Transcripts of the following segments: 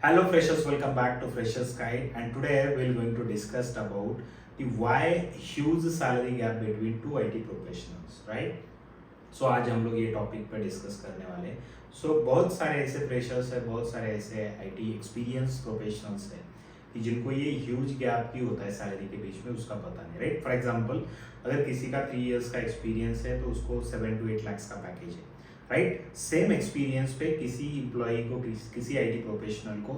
Hello freshers, welcome back to Freshers Guide, and today we're going to discuss about the why huge salary gap between two IT professionals, right? सो आज हम लोग ये topic पे discuss करने वाले हैं। बहुत सारे ऐसे फ्रेशर्स है, बहुत सारे ऐसे आईटी एक्सपीरियंस प्रोफेशनल्स हैं कि जिनको ये ह्यूज गैप क्यों होता है सैलरी के बीच में, उसका पता नहीं, राइट? फॉर एग्जांपल, अगर किसी का 3 इयर्स का एक्सपीरियंस है तो उसको 7 to 8 lakhs का पैकेज है, राइट? सेम एक्सपीरियंस पे किसी इम्प्लॉई को, किसी आईटी प्रोफेशनल को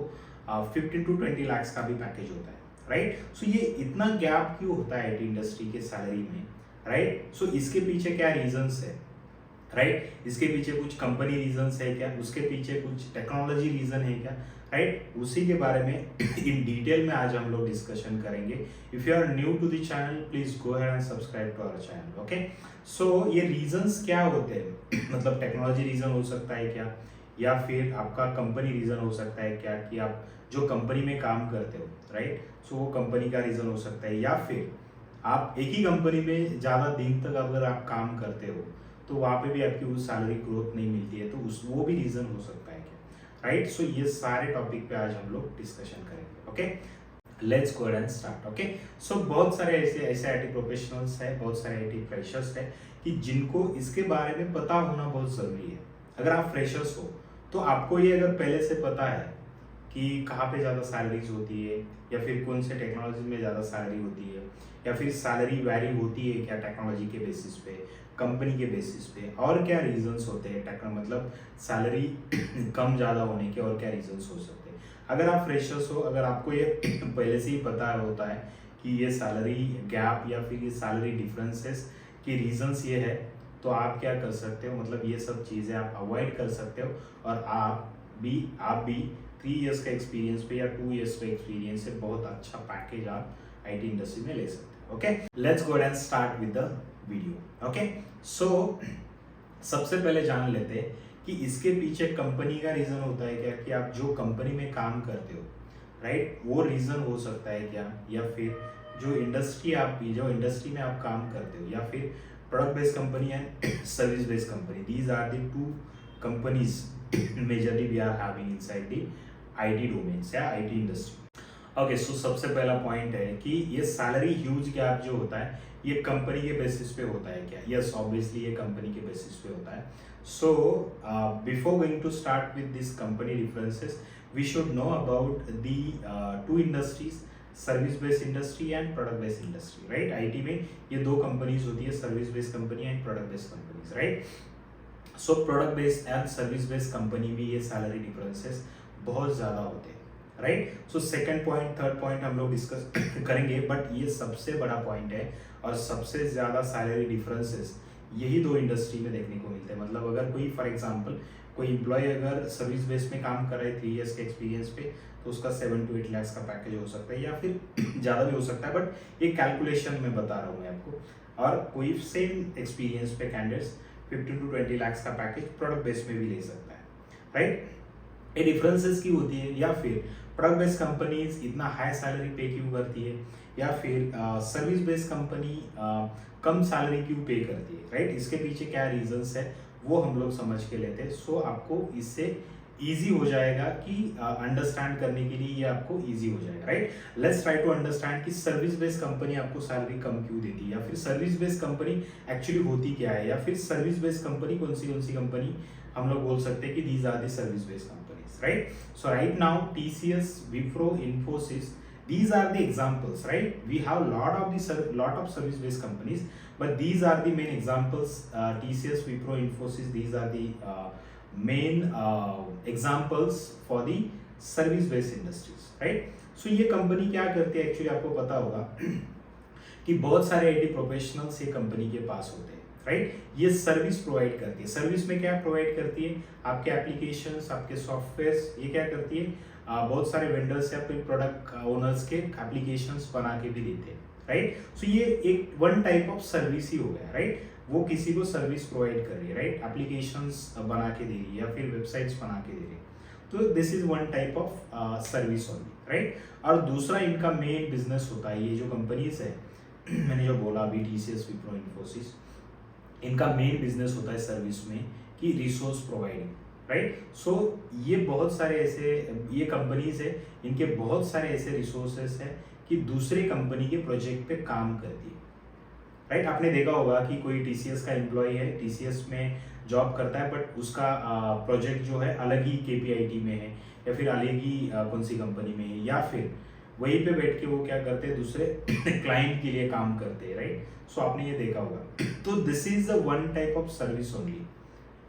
15 to 20 lakhs का भी पैकेज होता है, राइट? सो ये इतना गैप क्यों होता है आईटी इंडस्ट्री के सैलरी में, राइट? सो इसके पीछे क्या रीजंस है, राइट? इसके पीछे कुछ कंपनी रीजंस है क्या, उसके पीछे कुछ टेक्नोलॉजी रीजन है क्या, राइट? उसी के बारे में इन डिटेल में आज हम लोग डिस्कशन करेंगे। If you are new to the channel, please go ahead and subscribe to our channel, okay? So ये रीजंस क्या होते हैं मतलब टेक्नोलॉजी रीजन हो सकता है क्या, या फिर आपका कंपनी रीजन हो सकता है क्या, कि आप जो कंपनी में काम करते हो, राइट? सो वो कंपनी का रीजन हो सकता है, या फिर आप एक ही कंपनी में ज़्यादा दिन तक अगर आप काम करते हो तो वहाँ पे भी आपकी उस सैलरी ग्रोथ नहीं मिलती है, तो उस वो भी रीज़न हो सकता है क्या, राइट? सो ये सारे टॉपिक पे आज हम लोग डिस्कशन करेंगे, okay? Let's go and start, okay? So बहुत सारे ऐसे आईटी प्रोफेशनल्स हैं, बहुत सारे आईटी फ्रेशर्स हैं कि जिनको इसके बारे में पता होना बहुत ज़रूरी है। अगर आप फ्रेशर्स हो तो आपको ये अगर पहले से पता है कि कहाँ पे ज़्यादा सैलरीज होती है, या फिर कौन से टेक्नोलॉजी में ज़्यादा सैलरी होती है, या फिर सैलरी वैरी होती है क्या टेक्नोलॉजी के बेसिस पे, कंपनी के बेसिस पे, और क्या रीजंस होते हैं मतलब सैलरी कम ज़्यादा होने के और क्या रीजंस हो सकते हैं। अगर आप फ्रेशर्स हो, अगर आपको ये पहले से ही पता होता है कि ये सैलरी गैप या फिर ये सैलरी डिफरेंसेस की रीजंस ये है, तो आप क्या कर सकते हो, मतलब ये सब चीज़ें आप अवॉइड कर सकते हो, और आप भी 3 इयर्स का एक्सपीरियंस पे या 2 इयर्स का एक्सपीरियंस से बहुत अच्छा पैकेज आप आईटी इंडस्ट्री में ले सकते हो, okay? Let's go and start with the video, okay? So सबसे पहले जान लेते हैं कि इसके पीछे कंपनी का रीजन होता है क्या, कि आप जो कंपनी में काम करते हो, राइट, वो रीजन हो सकता है क्या, या फिर जो इंडस्ट्री में आप काम करते हो, या फिर product based company and service based company, these are the two companies majorly we are having inside the IT domains या आईटी इंडस्ट्री। ओके, सो सबसे पहला पॉइंट है कि ये सैलरी ह्यूज गैप जो होता है ये कंपनी के बेसिस पे होता है क्या? यस, ऑब्वियसली ये कंपनी के बेसिस पे होता है। So before going to start with this company differences, we should know about the two industries, service based industry and product based industry, right? IT में ये दो कंपनीज होती है, service based company and product based companies, right? So product based and service based company में ये salary differences बहुत ज़्यादा होते हैं, right? So second point, third point हम लोग डिस्कस करेंगे, बट ये सबसे बड़ा पॉइंट है और सबसे ज़्यादा सैलरी डिफरेंसेस यही दो इंडस्ट्री में देखने को मिलते हैं। मतलब अगर कोई, फॉर एग्जांपल, कोई एम्प्लॉय अगर सर्विस बेस में काम कर रहा है 3 इयर्स के एक्सपीरियंस पे, तो उसका 7 to 8 lakhs का पैकेज हो सकता है, या फिर ज़्यादा भी हो सकता है, बट ये कैलकुलेशन में बता रहा हूँ मैं आपको। और कोई सेम एक्सपीरियंस पे कैंडिडेट्स 15 to 20 lakhs का पैकेज प्रोडक्ट बेस में भी ले सकता है, राइट? ये डिफरेंसेस की होती है, या फिर प्रोडक्ट बेस्ड कंपनीज इतना हाई सैलरी पे क्यों करती है, या फिर सर्विस बेस्ड कंपनी कम सैलरी क्यों पे करती है, राइट? इसके पीछे क्या रीजंस है वो हम लोग समझ के लेते हैं। सो आपको इससे ईजी हो जाएगा कि अंडरस्टैंड करने के लिए, ये आपको ईजी हो जाएगा, right? Let's try to understand कि सर्विस बेस्ड कंपनी आपको सैलरी कम क्यों देती है, या फिर सर्विस बेस्ड कंपनी एक्चुअली होती क्या है, या फिर सर्विस बेस्ड कंपनी कौन सी कंपनी हम लोग बोल सकते हैं कि these are the service based companies, right? So right now TCS, Wipro, Infosys, these are the examples, right? We have lot of service based companies, but these are the main examples. TCS, Wipro, Infosys, these are the main examples for the service based industries, right? So ये company क्या करती है actually आपको पता होगा कि बहुत सारे आईटी प्रोफेशनल्स ये कंपनी के पास होते हैं, राइट? ये सर्विस प्रोवाइड करती है। सर्विस में क्या प्रोवाइड करती है? आपके एप्लीकेशंस, आपके सॉफ्टवेयर्स, ये क्या करती है? बहुत सारे वेंडर्स या फिर प्रोडक्ट ओनर्स के एप्लीकेशंस बना के भी देते हैं, राइट? सो ये एक वन टाइप ऑफ सर्विस ही हो गया, राइट? वो किसी को सर्विस प्रोवाइड कर रही है, राइट? एप्लीकेशंस बना के दे रही है, या फिर वेबसाइट्स बना के दे रही है, तो this is one type of service only, right? और दूसरा इनका मेन बिजनेस होता है, ये जो कंपनीज है मैंने जो बोला अभी, TCS, Wipro, Infosys, इनका मेन बिजनेस होता है सर्विस में कि रिसोर्स प्रोवाइडिंग, राइट। सो ये बहुत सारे ऐसे ये कंपनीज है, इनके बहुत सारे ऐसे रिसोर्सेस है कि दूसरे कंपनी के प्रोजेक्ट पे काम करती है, राइट। आपने देखा होगा कि कोई टीसीएस का एम्प्लॉय है, टीसीएस में जॉब करता है, बट उसका प्रोजेक्ट जो है अलग ही केपीआईटी में है, या फिर अलग ही कौन सी कंपनी में है, या फिर वहीं पे बैठ के वो क्या करते हैं, दूसरे क्लाइंट के लिए काम करते हैं, राइट। सो आपने ये देखा होगा। तो this is the one type of service only.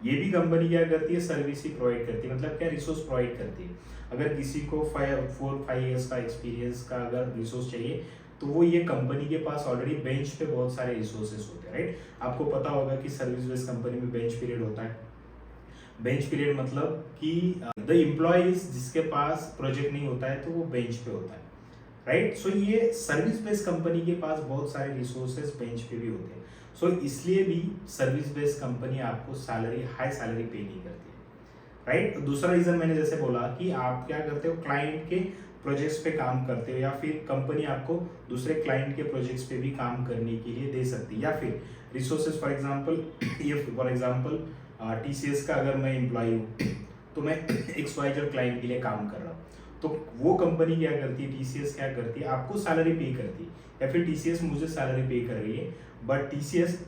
ये भी कंपनी क्या करती है, सर्विस ही प्रोवाइड करती है, मतलब क्या, रिसोर्स प्रोवाइड करती है। अगर किसी को 4-5 ईयर्स का एक्सपीरियंस का अगर रिसोर्स चाहिए, तो वो ये कंपनी के पास ऑलरेडी बेंच पे बहुत सारे रिसोर्सेस होते हैं, राइट। आपको पता होगा कि सर्विस बेस्ड कंपनी में बेंच पीरियड होता है। बेंच पीरियड मतलब कि द एम्प्लॉयज जिसके पास प्रोजेक्ट नहीं होता है तो वो बेंच पे होता है, राइट। सो ये सर्विस बेस्ड कंपनी के पास बहुत सारे रिसोर्सेज बेंच पे भी होते हैं। सो इसलिए भी सर्विस बेस्ड कंपनी आपको सैलरी, हाई सैलरी पे नहीं करती है, राइट। दूसरा रीजन मैंने जैसे बोला कि आप क्या करते हो, क्लाइंट के प्रोजेक्ट्स पे काम करते हो, या फिर कंपनी आपको दूसरे क्लाइंट के प्रोजेक्ट्स पे भी काम करने के लिए दे सकती है, या फिर रिसोर्सेज फॉर एग्जांपल, ये फॉर एग्जांपल टीसीएस का अगर मैं एम्प्लॉय हूँ तो मैं XYZ क्लाइंट के लिए काम कर रहा हूँ, तो वो कंपनी क्या करती है, टीसीएस क्या करती है, आपको सैलरी पे करती है, या फिर टीसीएस मुझे सैलरी पे कर रही है, बट टीसीएस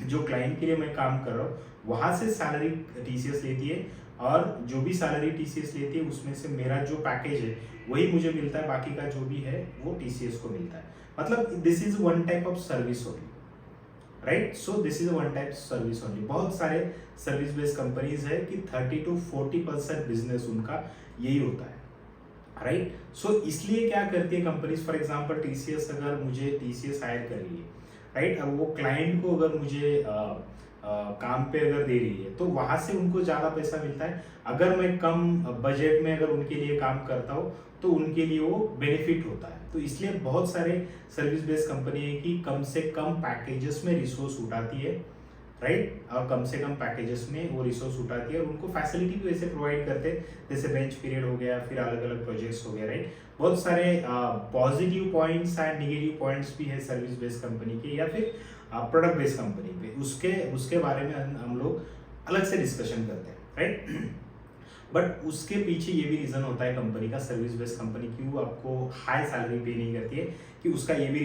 जो क्लाइंट के लिए मैं काम कर रहा हूँ वहाँ से सैलरी टीसीएस लेती है, और जो भी सैलरी टीसीएस लेती है उसमें से मेरा जो पैकेज है वही मुझे मिलता है, बाकी का जो भी है वो टीसीएस को मिलता है। मतलब this is one type of service only, right. So this is one type service only. बहुत सारे सर्विस बेस्ड कंपनीज है कि 30-40% बिजनेस उनका यही होता है, राइट। सो इसलिए क्या करती है कंपनीज, फॉर एग्जांपल टीसीएस, अगर मुझे टीसीएस हायर कर रही है, राइट, अब वो क्लाइंट को अगर मुझे काम पे अगर दे रही है तो वहां से उनको ज़्यादा पैसा मिलता है। अगर मैं कम बजट में अगर उनके लिए काम करता हूँ तो उनके लिए वो बेनिफिट होता है। तो इसलिए बहुत सारे सर्विस बेस्ड कंपनी है कि कम से कम पैकेजेस में रिसोर्स उठाती है, राइट, और कम से कम पैकेजेस में वो रिसोर्स उठाती है, और उनको फैसिलिटी भी वैसे प्रोवाइड करते हैं, जैसे बेंच पीरियड हो गया, फिर अलग अलग प्रोजेक्ट्स हो गए, राइट। बहुत सारे positive points and negative points भी है सर्विस बेस्ड कंपनी के, या फिर प्रोडक्ट बेस्ड कंपनी पे, उसके बारे में हम लोग अलग से डिस्कशन करते हैं, राइट। बट उसके पीछे ये भी रीज़न होता है कंपनी का, सर्विस बेस्ड कंपनी क्यों आपको हाई सैलरी पे नहीं करती है, कि उसका ये भी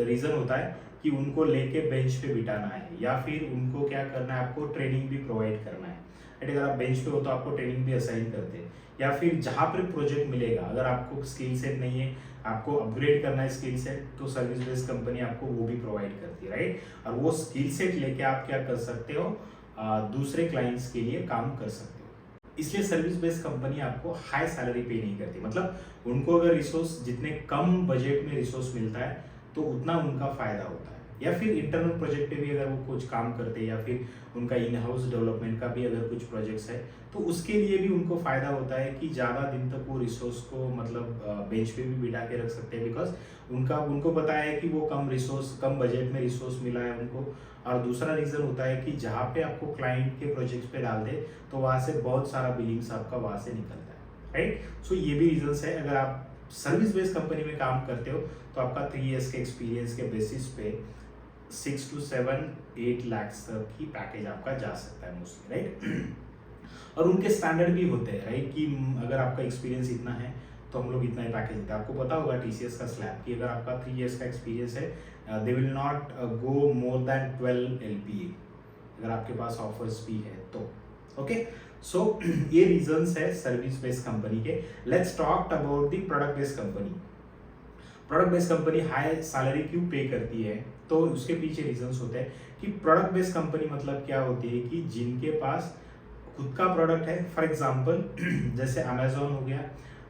रीज़न होता है कि उनको लेके बेंच पे बिठाना है, या फिर उनको क्या करना है, आपको ट्रेनिंग भी प्रोवाइड करना है, राइट। अगर आप बेंच पे हो तो आपको ट्रेनिंग भी असाइन करते हैं, या फिर जहाँ पर प्रोजेक्ट मिलेगा, अगर आपको स्किल सेट नहीं है, आपको अपग्रेड करना है स्किल सेट, तो सर्विस बेस्ड कंपनी आपको वो भी प्रोवाइड करती है, राइट। और वो स्किल सेट लेके आप क्या कर सकते हो, दूसरे क्लाइंट्स के लिए काम कर सकते हो। इसलिए सर्विस बेस्ड कंपनी आपको हाई सैलरी पे नहीं करती, मतलब उनको अगर रिसोर्स, जितने कम बजट में रिसोर्स मिलता है तो उतना उनका फायदा होता है। या फिर इंटरनल प्रोजेक्ट पे भी अगर वो कुछ काम करते हैं, या फिर उनका इन हाउस डेवलपमेंट का भी अगर कुछ प्रोजेक्ट्स है, तो उसके लिए भी उनको फायदा होता है कि ज़्यादा दिन तक वो रिसोर्स को मतलब बेंच पे भी बिठा के रख सकते हैं, बिकॉज उनको पता है कि वो कम बजट में रिसोर्स मिला है उनको। और दूसरा रीज़न होता है कि जहाँ पे आपको क्लाइंट के प्रोजेक्ट्स पे डाल दे तो वहाँ से बहुत सारा बिलिंग्स आपका वहाँ से निकलता है, राइट। सो ये भी रीजंस है। अगर आप सर्विस बेस्ड कंपनी में काम करते हो तो आपका 3 ईयर्स के एक्सपीरियंस के बेसिस पे 6 to 7-8 लाख तक की पैकेज आपका जा सकता है मोस्टली, राइट। और उनके स्टैंडर्ड भी होते हैं, राइट, कि अगर आपका एक्सपीरियंस इतना है तो हम लोग इतना ही पैकेज देते हैं। आपको पता होगा टीसीएस का स्लैब कि अगर आपका 3 ईयर्स का एक्सपीरियंस है, they will not go more than 12 LPA, अगर आपके पास ऑफर्स भी है तो, ओके। सो ये रीजंस है सर्विस बेस्ड कंपनी के। Let's talk about the product based company. Product based company high salary क्यों पे करती है, तो उसके पीछे रीजंस होते हैं कि प्रोडक्ट बेस्ड कंपनी मतलब क्या होती है कि जिनके पास खुद का प्रोडक्ट है। फॉर एग्जांपल जैसे अमेजोन हो गया,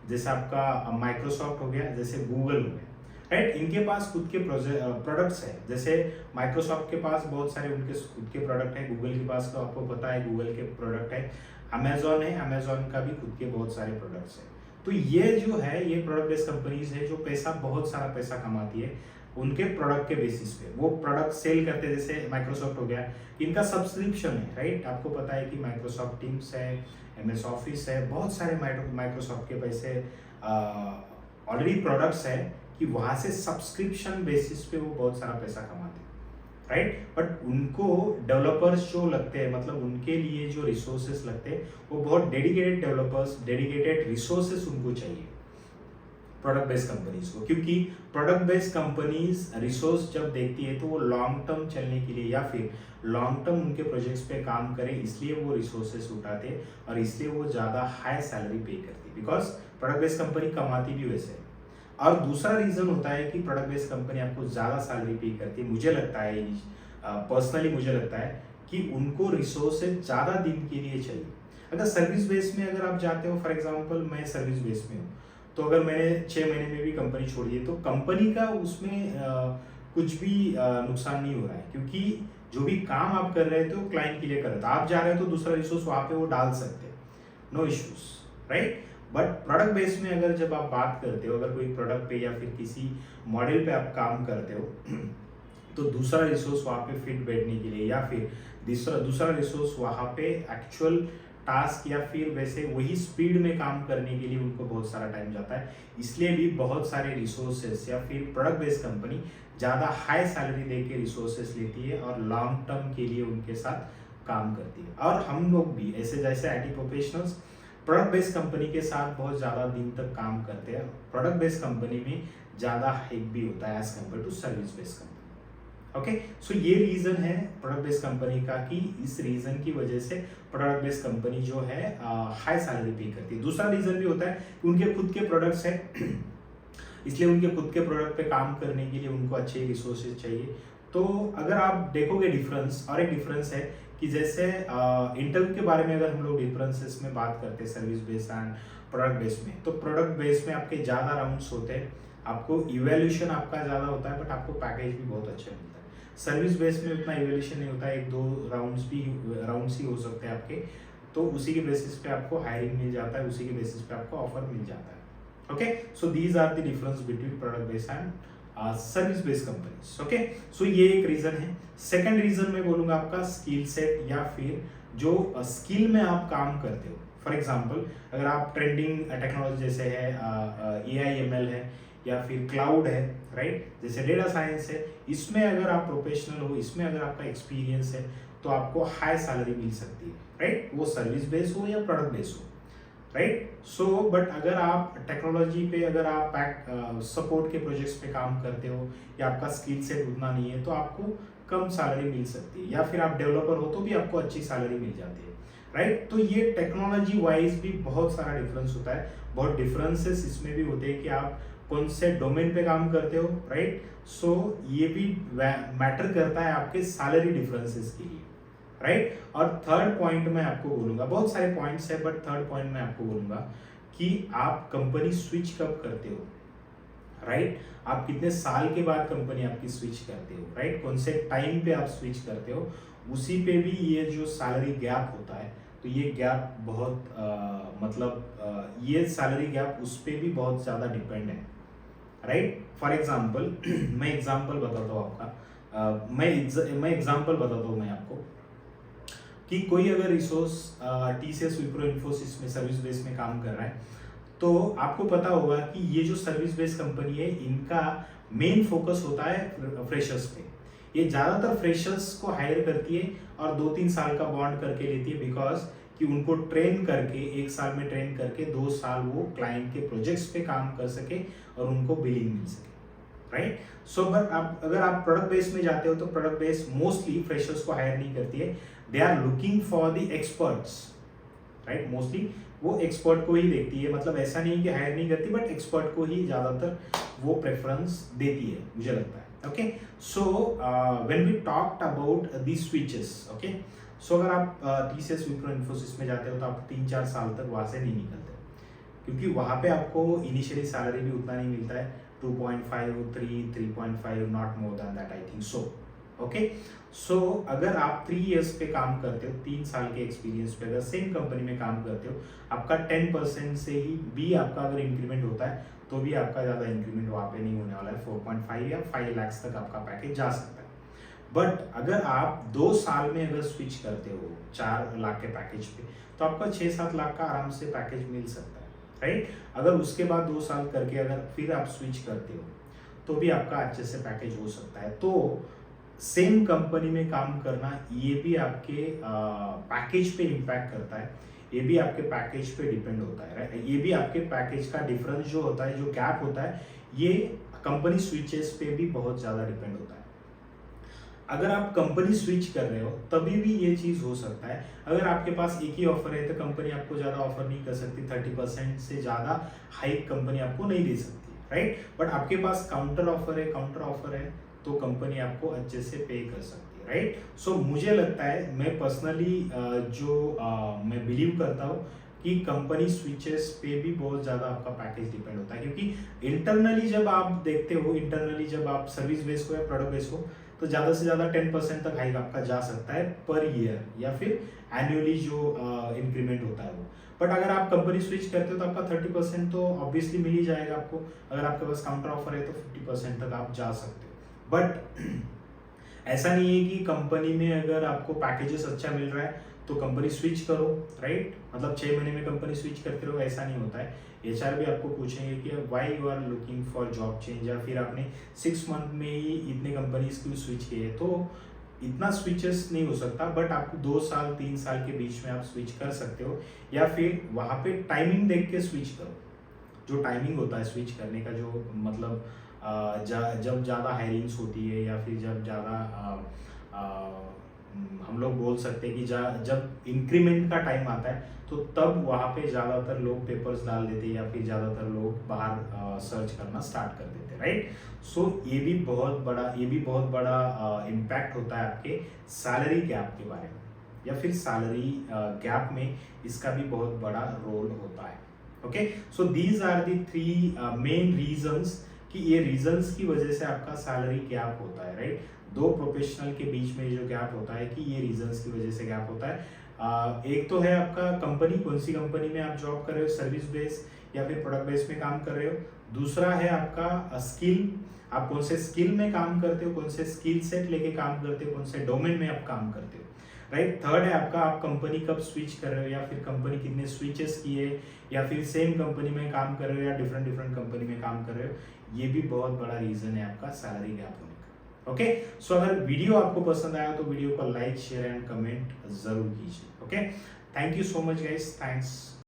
जैसे आपका माइक्रोसॉफ्ट हो गया, जैसे गूगल हो गया, राइट। इनके पास खुद के प्रोडक्ट्स है। जैसे माइक्रोसॉफ्ट के पास बहुत सारे उनके खुद के प्रोडक्ट है, गूगल के पास तो आपको पता है गूगल के प्रोडक्ट है, अमेजोन है, अमेजोन का भी खुद के बहुत सारे प्रोडक्ट्स है। तो ये जो है, ये प्रोडक्ट बेस्ड कंपनीज है जो बहुत सारा पैसा कमाती है उनके प्रोडक्ट के बेसिस पे। वो प्रोडक्ट सेल करते हैं, जैसे माइक्रोसॉफ्ट हो गया, इनका सब्सक्रिप्शन है, राइट। आपको पता है कि माइक्रोसॉफ्ट टीम्स है, MS ऑफिस है, बहुत सारे माइक्रोसॉफ्ट के पैसे ऑलरेडी प्रोडक्ट्स है कि वहाँ से सब्सक्रिप्शन बेसिस पे वो बहुत सारा पैसा कमाते हैं, राइट। बट उनको डेवलपर्स जो लगते हैं, मतलब उनके लिए जो रिसोर्सेस लगते हैं वो बहुत डेडिकेटेड डेवलपर्स, डेडिकेटेड रिसोर्सेस उनको चाहिए प्रोडक्ट बेस्ड कंपनीज को, क्योंकि प्रोडक्ट बेस्ड कंपनीज रिसोर्स जब देखती है तो वो लॉन्ग टर्म चलने के लिए या फिर लॉन्ग टर्म उनके प्रोजेक्ट्स पे काम करें, इसलिए वो रिसोर्सेस उठाते हैं और इसलिए वो ज़्यादा हाई सैलरी पे करती है, बिकॉज प्रोडक्ट बेस्ड कंपनी कमाती भी वैसे है। और दूसरा रीज़न होता है कि प्रोडक्ट बेस्ड कंपनी आपको ज़्यादा सैलरी पे करती है, मुझे लगता है पर्सनली मुझे लगता है कि उनको रिसोर्सेज ज़्यादा दिन के लिए चाहिए। अगर सर्विस बेस में अगर आप जाते हो, फॉर एग्जांपल मैं सर्विस बेस में हूँ, तो अगर मैंने 6 महीने में भी कंपनी छोड़ दी तो कंपनी का उसमें कुछ भी नुकसान नहीं हो रहा है, क्योंकि जो भी काम आप कर रहे थे वो क्लाइंट के लिए कर रहे थे, आप जा रहे हो तो दूसरा रिसोर्स वहाँ पे वो डाल सकते हैं, no issues, right. But product base में अगर जब आप बात करते हो, अगर कोई प्रोडक्ट पे या फिर किसी मॉडल पे आप काम करते हो तो दूसरा रिसोर्स वहाँ पे फिट बैठने के लिए या फिर दूसरा रिसोर्स वहाँ पे एक्चुअल टास्क या फिर वैसे वही स्पीड में काम करने के लिए उनको बहुत सारा टाइम जाता है, इसलिए भी बहुत सारे रिसोर्सेस या फिर प्रोडक्ट बेस्ड कंपनी ज़्यादा हाई सैलरी दे के रिसोर्सेस लेती है और लॉन्ग टर्म के लिए उनके साथ काम करती है। और हम लोग भी ऐसे जैसे IT professionals product based company के साथ बहुत ज़्यादा दिन तक काम करते हैं, प्रोडक्ट बेस्ड कंपनी में ज़्यादा हाइक भी होता है as compared to service based company. Okay, so ये रीजन है प्रोडक्ट बेस्ड कंपनी का कि इस रीजन की वजह से प्रोडक्ट बेस्ड कंपनी जो है हाई सैलरी पे करती है। दूसरा रीजन भी होता है कि उनके खुद के प्रोडक्ट्स है इसलिए उनके खुद के प्रोडक्ट पे काम करने के लिए उनको अच्छे रिसोर्सेज चाहिए। तो अगर आप देखोगे डिफरेंस, और एक डिफरेंस है कि जैसे इंटरव्यू के बारे में अगर हम लोग डिफरेंसेस में बात करते हैं service based and product based में, तो प्रोडक्ट बेस्ड में आपके ज़्यादा राउंड्स होते हैं, आपको इवैल्यूएशन आपका ज़्यादा होता है, बट आपको पैकेज भी बहुत अच्छा मिलता है। सर्विस बेस में उतना इवैल्यूएशन नहीं होता है, 1-2 राउंड्स ही हो सकते हैं आपके, तो उसी के बेसिस पे आपको हायरिंग मिल जाता है, उसी के बेसिस पे आपको ऑफर मिल जाता है। Okay, so these are the difference between product based and service based companies. Okay, so ये एक रीजन है। सेकंड रीजन मैं बोलूंगा आपका स्किल सेट या फिर जो स्किल में आप काम करते हो। फॉर एग्जांपल अगर आप ट्रेंडिंग टेक्नोलॉजी जैसे है AI/ML है या फिर क्लाउड है, राइट, जैसे डेटा साइंस है, इसमें अगर आप प्रोफेशनल हो, इसमें अगर आपका एक्सपीरियंस है तो आपको हाई सैलरी मिल सकती है, राइट, वो सर्विस बेस हो या प्रोडक्ट बेस हो, राइट। सो बट अगर आप टेक्नोलॉजी पे अगर आप सपोर्ट के प्रोजेक्ट्स पे काम करते हो या आपका स्किल सेट उतना नहीं है तो आपको कम सैलरी मिल सकती है, या फिर आप डेवलपर हो तो भी आपको अच्छी सैलरी मिल जाती है, राइट। तो ये टेक्नोलॉजी वाइज भी बहुत सारा डिफरेंस होता है, बहुत डिफरेंसेस इसमें भी होते हैं कि आप कौन से डोमेन पे काम करते हो, राइट। सो ये भी मैटर करता है आपके सैलरी डिफरेंसेस के लिए, राइट। और थर्ड पॉइंट मैं आपको बोलूंगा, बहुत सारे पॉइंट्स है बट थर्ड पॉइंट मैं आपको बोलूंगा कि आप कंपनी स्विच कब करते हो, राइट, आप कितने साल के बाद कंपनी आपकी स्विच करते हो, राइट, कौन से टाइम पे आप स्विच करते हो, उसी पे भी ये जो सैलरी गैप होता है, तो ये गैप बहुत ये सैलरी गैप उस पर भी बहुत ज़्यादा डिपेंड है, राइट। फॉर एग्जाम्पल मैं एग्जाम्पल बताता हूँ आपका, मैं एग्जाम्पल बताता हूँ मैं आपको कि कोई अगर रिसोर्स TCS, विप्रो, इन्फोसिस में सर्विस बेस में काम कर रहा है, तो आपको पता होगा कि ये जो सर्विस बेस्ड कंपनी है इनका मेन फोकस होता है फ्रेशर्स पे। ये ज़्यादातर फ्रेशर्स को हायर करती है और 2-3 साल का बॉन्ड करके लेती है, बिकॉज कि उनको ट्रेन करके 1 साल में ट्रेन करके 2 साल वो क्लाइंट के प्रोजेक्ट्स पे काम कर सके और उनको बिलिंग मिल सके, राइट। सो बट आप अगर आप प्रोडक्ट बेस में जाते हो तो प्रोडक्ट बेस मोस्टली फ्रेशर्स को हायर नहीं करती है, they are looking for the experts, right. Mostly वो एक्सपर्ट को ही देखती है, मतलब ऐसा नहीं कि हायर नहीं करती, बट एक्सपर्ट को ही ज़्यादातर वो प्रेफरेंस देती है, मुझे लगता है। Okay, so when we talked about the switches, okay, so अगर आप TCS, विप्रो, इन्फोसिस में जाते हो तो आप 3-4 साल तक वहाँ से नहीं निकलते, क्योंकि वहाँ पे आपको इनिशियली सैलरी भी उतना नहीं मिलता है, 2.5, 3.5, not more than that, I think so. Okay, so अगर आप 3 इयर्स पे काम करते हो, 3 साल के एक्सपीरियंस पे अगर सेम कंपनी में काम करते हो, आपका 10% से ही भी आपका अगर इंक्रीमेंट होता है तो भी आपका ज़्यादा इंक्रीमेंट वहाँ पे नहीं होने वाला है, 4.5 या 5 लाख तक आपका पैकेज जा सकता है। बट अगर आप 2 साल में अगर स्विच करते हो 4 लाख के पैकेज पे, तो आपका 6-7 लाख का आराम से पैकेज मिल सकता है, राइट। अगर उसके बाद 2 साल करके अगर फिर आप स्विच करते हो तो भी आपका अच्छे से पैकेज हो सकता है। तो सेम कंपनी में काम करना, ये भी आपके पैकेज पे इम्पैक्ट करता है, ये भी आपके पैकेज पे डिपेंड होता है, राइट। ये भी आपके पैकेज का डिफरेंस जो होता है, जो गैप होता है, ये कंपनी स्विचेस पे भी बहुत ज़्यादा डिपेंड होता है। अगर आप कंपनी स्विच कर रहे हो तभी भी ये चीज़ हो सकता है। अगर आपके पास एक ही ऑफर है तो कंपनी आपको ज़्यादा ऑफर नहीं कर सकती, 30% से ज़्यादा हाइक कंपनी आपको नहीं दे सकती, राइट। बट आपके पास काउंटर ऑफर है तो कंपनी आपको अच्छे से पे कर सकती है, राइट। सो मुझे लगता है, मैं पर्सनली मैं बिलीव करता हूँ कि कंपनी स्विचेस पे भी बहुत ज़्यादा आपका पैकेज डिपेंड होता है, क्योंकि इंटरनली जब आप देखते हो, इंटरनली जब आप सर्विस बेस को या प्रोडक्ट बेस को, तो ज़्यादा से ज़्यादा 10% तक हाइक आपका जा सकता है पर ईयर, या फिर एनुअली जो इंक्रीमेंट होता है वो। बट अगर आप कंपनी स्विच करते हो तो आपका 30% तो ऑब्वियसली मिल ही जाएगा आपको। अगर आपके पास काउंटर ऑफर है तो 50% तक आप जा सकते हो। बट ऐसा नहीं है कि कंपनी में अगर आपको पैकेजेस अच्छा मिल रहा है तो कंपनी स्विच करो, राइट। मतलब 6 महीने में कंपनी स्विच करते रहो, ऐसा नहीं होता है। एचआर भी आपको पूछेंगे कि why you are looking for job change, या फिर आपने 6 मंथ में ही इतने कंपनीज क्यों स्विच किए। तो इतना स्विचेस नहीं हो सकता, बट आपको 2 साल 3 साल के बीच में आप स्विच कर सकते हो, या फिर वहाँ पे टाइमिंग देख के स्विच करो। जो टाइमिंग होता है स्विच करने का, जो मतलब जब ज़्यादा हायरिंग्स होती है, या फिर जब ज़्यादा हम लोग बोल सकते हैं कि जब इंक्रीमेंट का टाइम आता है, तो तब वहाँ पे ज़्यादातर लोग पेपर्स डाल देते हैं, या फिर ज़्यादातर लोग बाहर सर्च करना स्टार्ट कर देते हैं, राइट। सो ये भी बहुत बड़ा इम्पैक्ट होता है आपके सैलरी गैप के बारे में, या फिर सैलरी गैप में इसका भी बहुत बड़ा रोल होता है। Okay, so these are the 3 main reasons, कि ये रीजंस की वजह से आपका सैलरी गैप होता है, राइट। दो प्रोफेशनल के बीच में जो गैप होता है, कि ये रीजंस की वजह से गैप होता है। एक तो है आपका कंपनी, कौन सी कंपनी में आप जॉब कर रहे हो, सर्विस बेस या फिर प्रोडक्ट बेस में काम कर रहे हो। दूसरा है आपका स्किल, आप कौन से स्किल में काम करते हो, कौन से स्किल सेट लेके काम करते हो, कौन से डोमेन में आप काम करते हो, राइट। थर्ड है आपका, आप कंपनी कब स्विच कर रहे हो, या फिर कंपनी कितने स्विचेस किए, या फिर सेम कंपनी में काम कर रहे हो या डिफरेंट कंपनी में काम कर रहे हो। ये भी बहुत बड़ा रीजन है आपका सैलरी गैप होने का। ओके, सो अगर वीडियो आपको पसंद आया तो वीडियो को लाइक शेयर एंड कमेंट जरूर कीजिए। Okay, thank you so much guys, thanks.